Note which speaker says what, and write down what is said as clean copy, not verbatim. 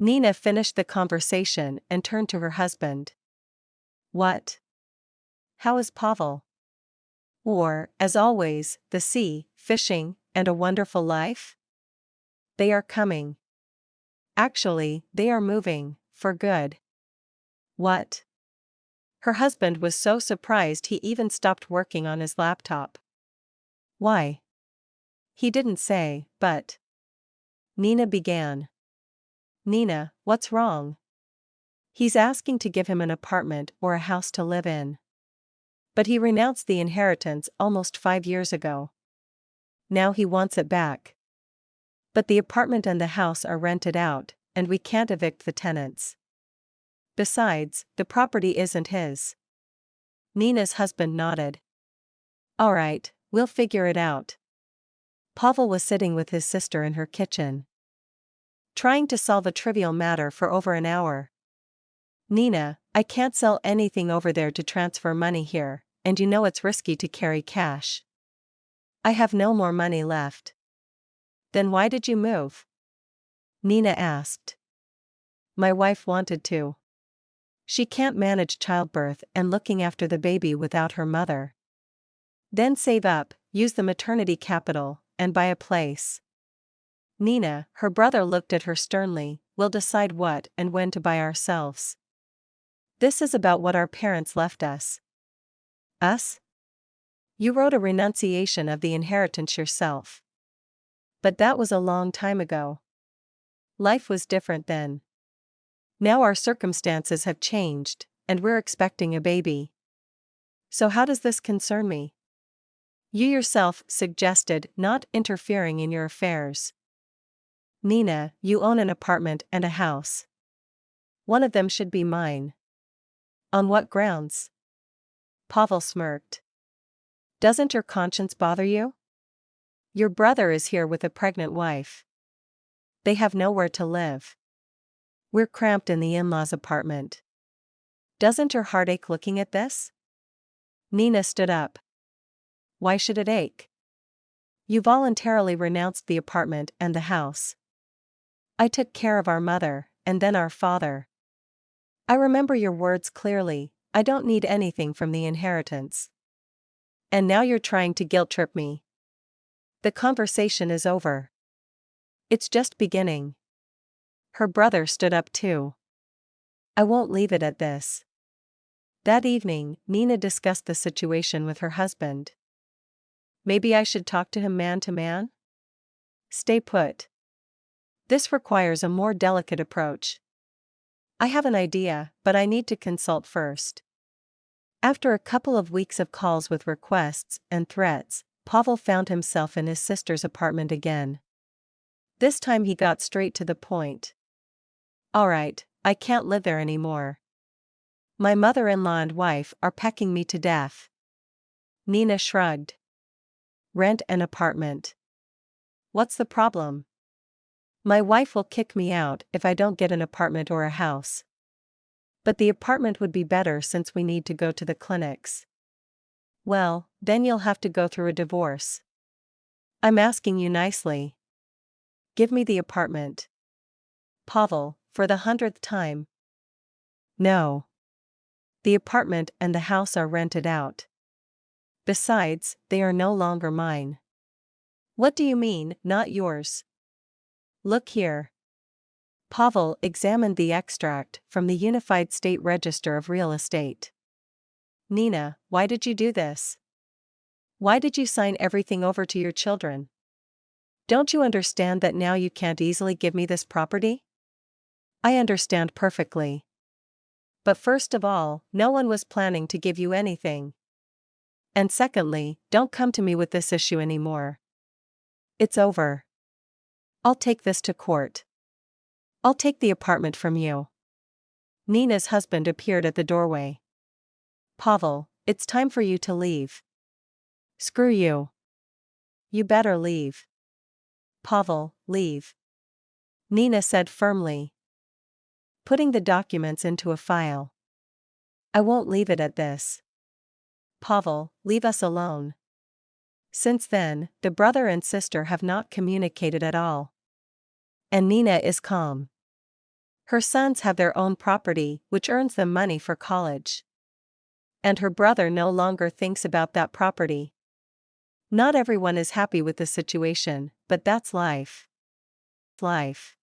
Speaker 1: Nina finished the conversation and turned to her husband. What? How is Pavel? Or, as always, the sea, fishing, and a wonderful life? They are coming. Actually, they are moving, for good. What? Her husband was so surprised he even stopped working on his laptop. Why? He didn't say, but. Nina began. Nina, what's wrong? He's asking to give him an apartment or a house to live in. But he renounced the inheritance almost 5 years ago. Now he wants it back. But the apartment and the house are rented out, and we can't evict the tenants. Besides, the property isn't his. Nina's husband nodded. All right, we'll figure it out. Pavel was sitting with his sister in her kitchen, trying to solve a trivial matter for over an hour. Nina, I can't sell anything over there to transfer money here, and you know it's risky to carry cash. I have no more money left. Then why did you move? Nina asked. My wife wanted to. She can't manage childbirth and looking after the baby without her mother. Then save up, use the maternity capital, and buy a place. Nina, her brother looked at her sternly, we'll decide what and when to buy ourselves. This is about what our parents left us. Us? You wrote a renunciation of the inheritance yourself. But that was a long time ago. Life was different then. Now our circumstances have changed, and we're expecting a baby. So how does this concern me? You yourself suggested not interfering in your affairs. Nina, you own an apartment and a house. One of them should be mine. On what grounds? Pavel smirked. Doesn't your conscience bother you? Your brother is here with a pregnant wife. They have nowhere to live. We're cramped in the in-laws' apartment. Doesn't your heart ache looking at this? Nina stood up. Why should it ache? You voluntarily renounced the apartment and the house. I took care of our mother, and then our father. I remember your words clearly, I don't need anything from the inheritance. And now you're trying to guilt-trip me. The conversation is over. It's just beginning. Her brother stood up too. I won't leave it at this. That evening, Nina discussed the situation with her husband. Maybe I should talk to him man to man? Stay put. This requires a more delicate approach. I have an idea, but I need to consult first. After a couple of weeks of calls with requests and threats, Pavel found himself in his sister's apartment again. This time he got straight to the point. All right, I can't live there anymore. My mother-in-law and wife are pecking me to death. Nina shrugged. Rent an apartment. What's the problem? My wife will kick me out if I don't get an apartment or a house. But the apartment would be better since we need to go to the clinics. Well, then you'll have to go through a divorce. I'm asking you nicely. Give me the apartment. Pavel, for the 100th time. No. The apartment and the house are rented out. Besides, they are no longer mine. What do you mean, not yours? Look here. Pavel examined the extract from the Unified State Register of Real Estate. Nina, why did you do this? Why did you sign everything over to your children? Don't you understand that now you can't easily give me this property? I understand perfectly. But first of all, no one was planning to give you anything. And secondly, don't come to me with this issue anymore. It's over. I'll take this to court. I'll take the apartment from you. Nina's husband appeared at the doorway. Pavel, it's time for you to leave. Screw you. You better leave. Pavel, leave. Nina said firmly, putting the documents into a file. I won't leave it at this. Pavel, leave us alone. Since then, the brother and sister have not communicated at all. And Nina is calm. Her sons have their own property which earns them money for college. And her brother no longer thinks about that property. Not everyone is happy with the situation, but that's life. Life.